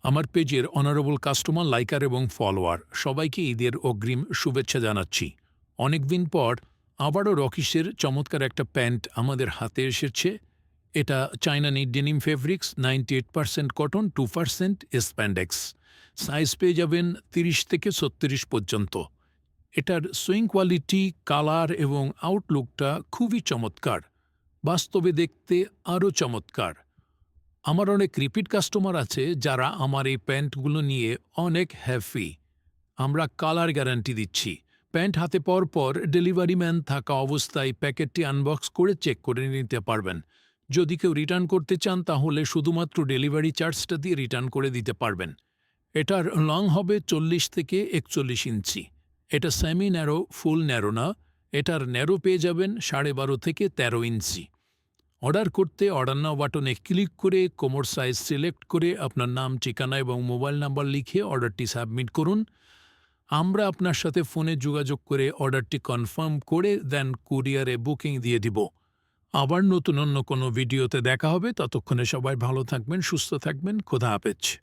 আমার পেজের honourable customer, liker এবং ফলোয়ার সবাইকে ঈদের অগ্রিম শুভেচ্ছা জানাচ্ছি। অনেকদিন পর আবারও রকিসের চমৎকার একটা প্যান্ট আমাদের হাতে এসেছে। এটা China NEET denim fabrics, 98% cotton, 2% spandex. Size পেয়ে যাবেন 30 থেকে 36 পর্যন্ত। এটার সুইং কোয়ালিটি, কালার এবং আউটলুকটা খুবই চমৎকার, বাস্তবে দেখতে আরও চমৎকার। আমার অনেক রিপিট কাস্টমার আছে যারা আমার এই প্যান্টগুলো নিয়ে অনেক হ্যাপি। আমরা কালার গ্যারান্টি দিচ্ছি। প্যান্ট হাতে পাওয়ার পর ডেলিভারি ম্যান থাকা অবস্থায় প্যাকেটটি আনবক্স করে চেক করে নিতে পারবেন। যদি কেউ রিটার্ন করতে চান তাহলে শুধুমাত্র ডেলিভারি চার্জটা দিয়ে রিটার্ন করে দিতে পারবেন। এটার লং হবে 40 থেকে 41 ইঞ্চি। এটা সেমি ন্যারো, ফুল ন্যারো না। এটার ন্যারো পেয়ে যাবেন 12.5 থেকে 13 ইঞ্চি। অর্ডার করতে অর্ডার নাও বাটনে ক্লিক করে কোমর সাইজ সিলেক্ট করে আপনার নাম, ঠিকানা এবং মোবাইল নাম্বার লিখে অর্ডারটি সাবমিট করুন। আমরা আপনার সাথে ফোনে যোগাযোগ করে অর্ডারটি কনফার্ম করে দেন কুরিয়ারে বুকিং দিয়ে দিব। আবার নতুন অন্য কোনো ভিডিওতে দেখা হবে। ততক্ষণে সবাই ভালো থাকবেন, সুস্থ থাকবেন। খোদা হাফেজ।